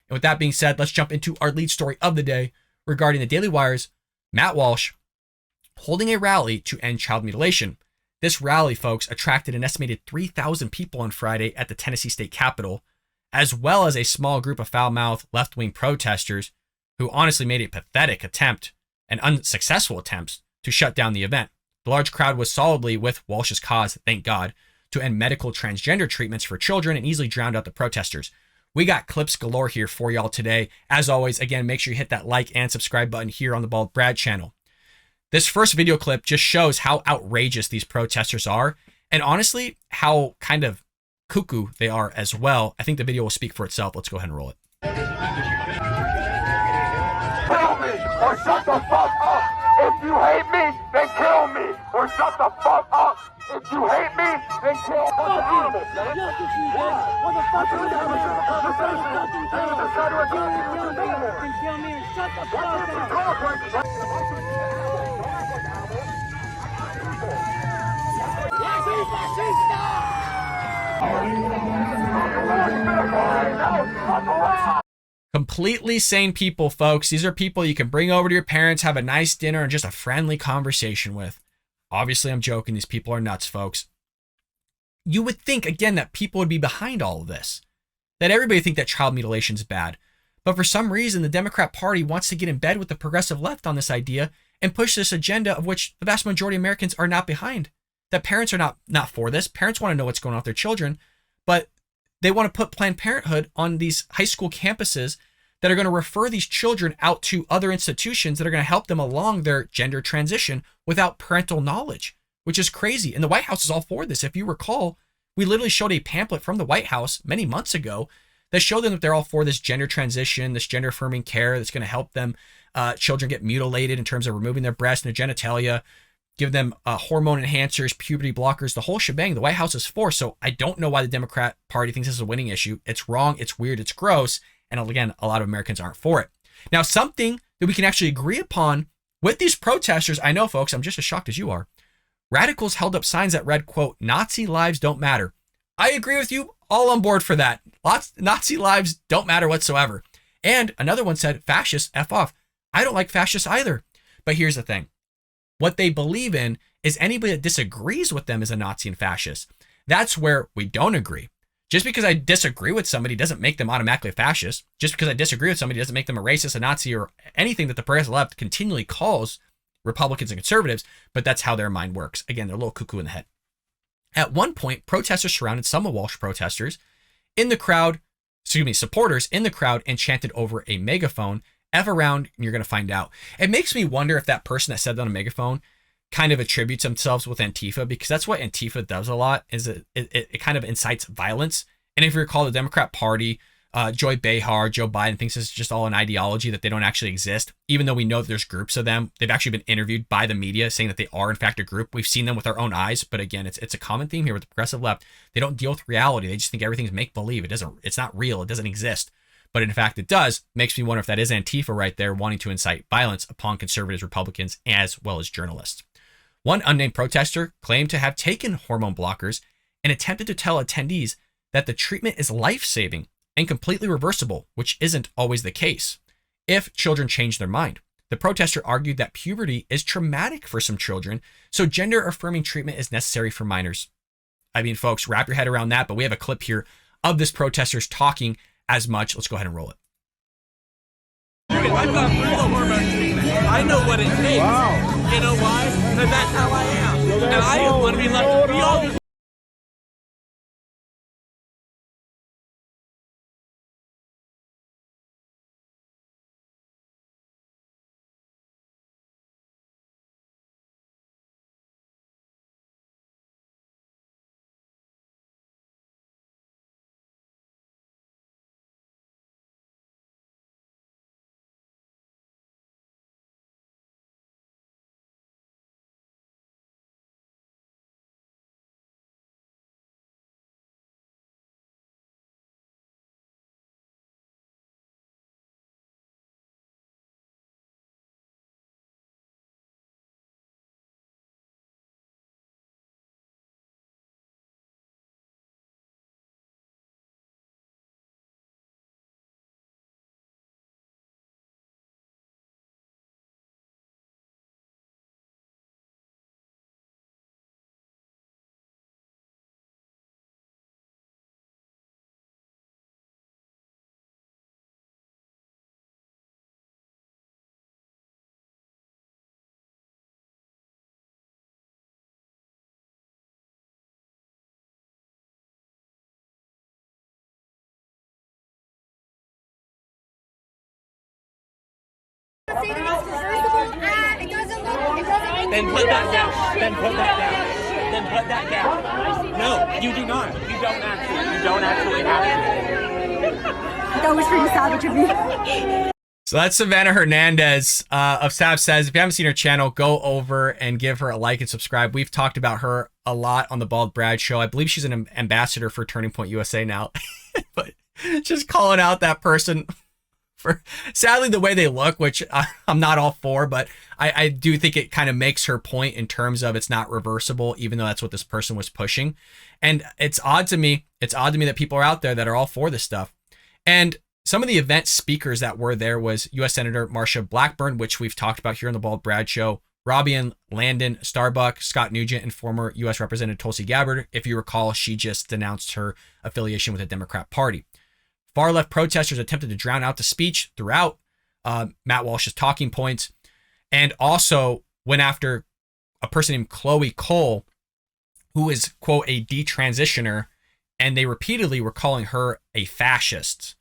And with that being said, let's jump into our lead story of the day regarding the Daily Wire's Matt Walsh holding a rally to end child mutilation. This rally, folks, attracted an estimated 3,000 people on Friday at the Tennessee State Capitol, as well as a small group of foul-mouthed left-wing protesters who honestly made a pathetic attempt, an unsuccessful attempt, to shut down the event. The large crowd was solidly with Walsh's cause, thank God, to end medical transgender treatments for children and easily drowned out the protesters. We got clips galore here for y'all today. As always, again, make sure you hit that like and subscribe button here on the Bald Brad channel. This first video clip just shows how outrageous these protesters are, and honestly, how kind of cuckoo they are as well. I think the video will speak for itself. Let's go ahead and roll it. Kill me or shut the fuck up. If you hate me, then kill me or shut the fuck up. If you hate me, then kill me. What the animal, man? What the fuck are you doing? Kill me or shut the fuck up. Completely sane people, folks. These are people you can bring over to your parents, have a nice dinner, and just a friendly conversation with. Obviously, I'm joking. These people are nuts, folks. You would think, again, that people would be behind all of this, that everybody think that child mutilation is bad. But for some reason, the Democrat Party wants to get in bed with the progressive left on this idea and push this agenda of which the vast majority of Americans are not behind. That parents are not for this. Parents want to know what's going on with their children, but they want to put Planned Parenthood on these high school campuses that are going to refer these children out to other institutions that are going to help them along their gender transition without parental knowledge, which is crazy. And the White House is all for this. If you recall, we literally showed a pamphlet from the White House many months ago that showed them that they're all for this gender transition, this gender affirming care that's going to help them children get mutilated in terms of removing their breasts and their genitalia, give them hormone enhancers, puberty blockers, the whole shebang. The White House is for. So I don't know why the Democrat Party thinks this is a winning issue. It's wrong. It's weird. It's gross. And again, a lot of Americans aren't for it. Now, something that we can actually agree upon with these protesters, I know, folks, I'm just as shocked as you are. Radicals held up signs that read, quote, "Nazi lives don't matter." I agree with you. All on board for that. Nazi lives don't matter whatsoever. And another one said, "Fascists, F off." I don't like fascists either. But here's the thing. What they believe in is anybody that disagrees with them is a Nazi and fascist. That's where we don't agree. Just because I disagree with somebody doesn't make them automatically a fascist. Just because I disagree with somebody doesn't make them a racist, a Nazi, or anything that the progressive left continually calls Republicans and conservatives, but that's how their mind works. Again, they're a little cuckoo in the head. At one point, protesters surrounded some of Walsh protesters in the crowd, supporters in the crowd, and chanted over a megaphone, "F around, and you're going to find out." It makes me wonder if that person that said that on a megaphone kind of attributes themselves with Antifa, because that's what Antifa does a lot, is it kind of incites violence. And if you recall, the Democrat Party, Joe Biden thinks it's just all an ideology, that they don't actually exist, even though we know that there's groups of them. They've actually been interviewed by the media saying that they are in fact a group. We've seen them with our own eyes, but again, it's a common theme here with the progressive left. They don't deal with reality. They just think everything's make-believe. It's not real. It doesn't exist. But in fact, it does. Makes me wonder if that is Antifa right there, wanting to incite violence upon conservatives, Republicans, as well as journalists. One unnamed protester claimed to have taken hormone blockers and attempted to tell attendees that the treatment is life-saving and completely reversible, which isn't always the case if children change their mind. The protester argued that puberty is traumatic for some children, so gender-affirming treatment is necessary for minors. I mean, folks, wrap your head around that, but we have a clip here of this protesters talking as much. Let's go ahead and roll it. I've gone through the hormone treatment. I know what it takes. Wow. You know why? Because that's how I am. And I want to be left. We all Then put that down. Then put that down. Then put that down. No, you do not. You don't actually. You don't actually have to. That was pretty savage of me. So that's Savannah Hernandez of Sav Says. If you haven't seen her channel, go over and give her a like and subscribe. We've talked about her a lot on the Bald Brad Show. I believe she's an ambassador for Turning Point USA now. But just calling out that person for sadly the way they look, which I'm not all for, but I do think it kind of makes her point in terms of it's not reversible, even though that's what this person was pushing. And it's odd to me. It's odd to me that people are out there that are all for this stuff. And some of the event speakers that were there was U.S. Senator Marsha Blackburn, which we've talked about here on the Bald Brad Show, Robbie and Landon Starbuck, Scott Nugent, and former U.S. Representative Tulsi Gabbard. If you recall, she just denounced her affiliation with the Democrat Party. Far-left protesters attempted to drown out the speech throughout Matt Walsh's talking points, and also went after a person named Chloe Cole, who is, quote, a detransitioner, and they repeatedly were calling her a fascist.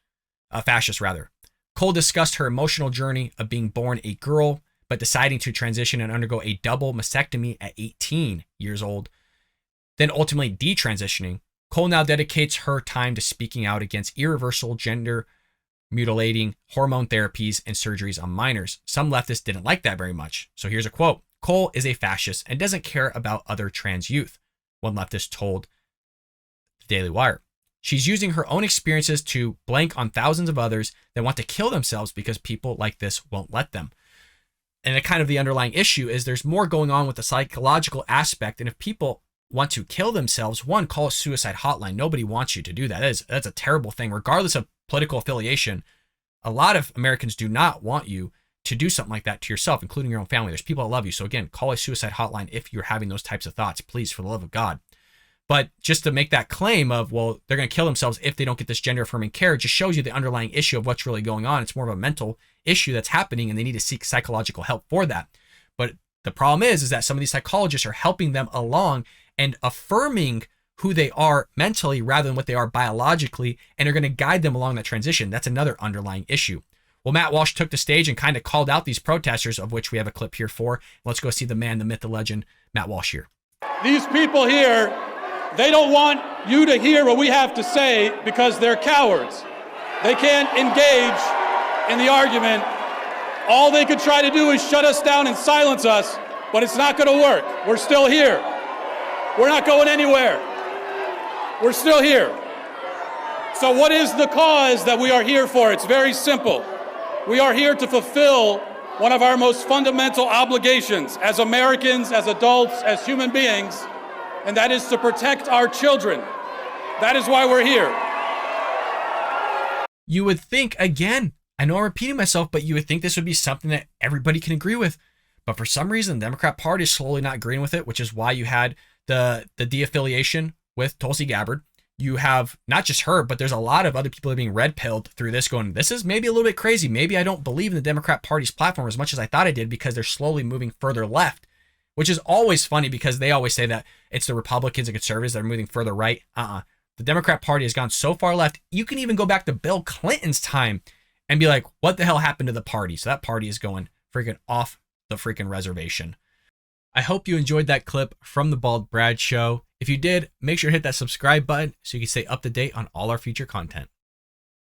Cole discussed her emotional journey of being born a girl, but deciding to transition and undergo a double mastectomy at 18 years old, then ultimately detransitioning. Cole now dedicates her time to speaking out against irreversible gender mutilating hormone therapies and surgeries on minors. Some leftists didn't like that very much. So here's a quote. Cole is a fascist and doesn't care about other trans youth, one leftist told the Daily Wire. She's using her own experiences to blank on thousands of others that want to kill themselves because people like this won't let them. And the kind of the underlying issue is there's more going on with the psychological aspect. And if people want to kill themselves, one, call a suicide hotline. Nobody wants you to do that. That's a terrible thing, regardless of political affiliation. A lot of Americans do not want you to do something like that to yourself, including your own family. There's people that love you. So again, call a suicide hotline if you're having those types of thoughts, please, for the love of God. But just to make that claim of, well, they're going to kill themselves if they don't get this gender affirming care, just shows you the underlying issue of what's really going on. It's more of a mental issue that's happening, and they need to seek psychological help for that. But the problem is that some of these psychologists are helping them along and affirming who they are mentally rather than what they are biologically, and are going to guide them along that transition. That's another underlying issue. Well, Matt Walsh took the stage and kind of called out these protesters, of which we have a clip here for. Let's go see the man, the myth, the legend, Matt Walsh here. These people here, they don't want you to hear what we have to say because they're cowards. They can't engage in the argument. All they could try to do is shut us down and silence us, but it's not going to work. We're still here. We're not going anywhere. We're still here. So what is the cause that we are here for? It's very simple. We are here to fulfill one of our most fundamental obligations as Americans, as adults, as human beings, and that is to protect our children. That is why we're here. You would think, again, I know I'm repeating myself, but you would think this would be something that everybody can agree with. But for some reason, the Democrat Party is slowly not agreeing with it, which is why you had the de-affiliation with Tulsi Gabbard. You have not just her, but there's a lot of other people that are being red-pilled through this going, this is maybe a little bit crazy. Maybe I don't believe in the Democrat Party's platform as much as I thought I did because they're slowly moving further left, which is always funny because they always say that it's the Republicans and conservatives that are moving further right. The Democrat Party has gone so far left. You can even go back to Bill Clinton's time and be like, what the hell happened to the party? So that party is going freaking off the freaking reservation. I hope you enjoyed that clip from the Bald Brad Show. If you did, make sure to hit that subscribe button so you can stay up to date on all our future content.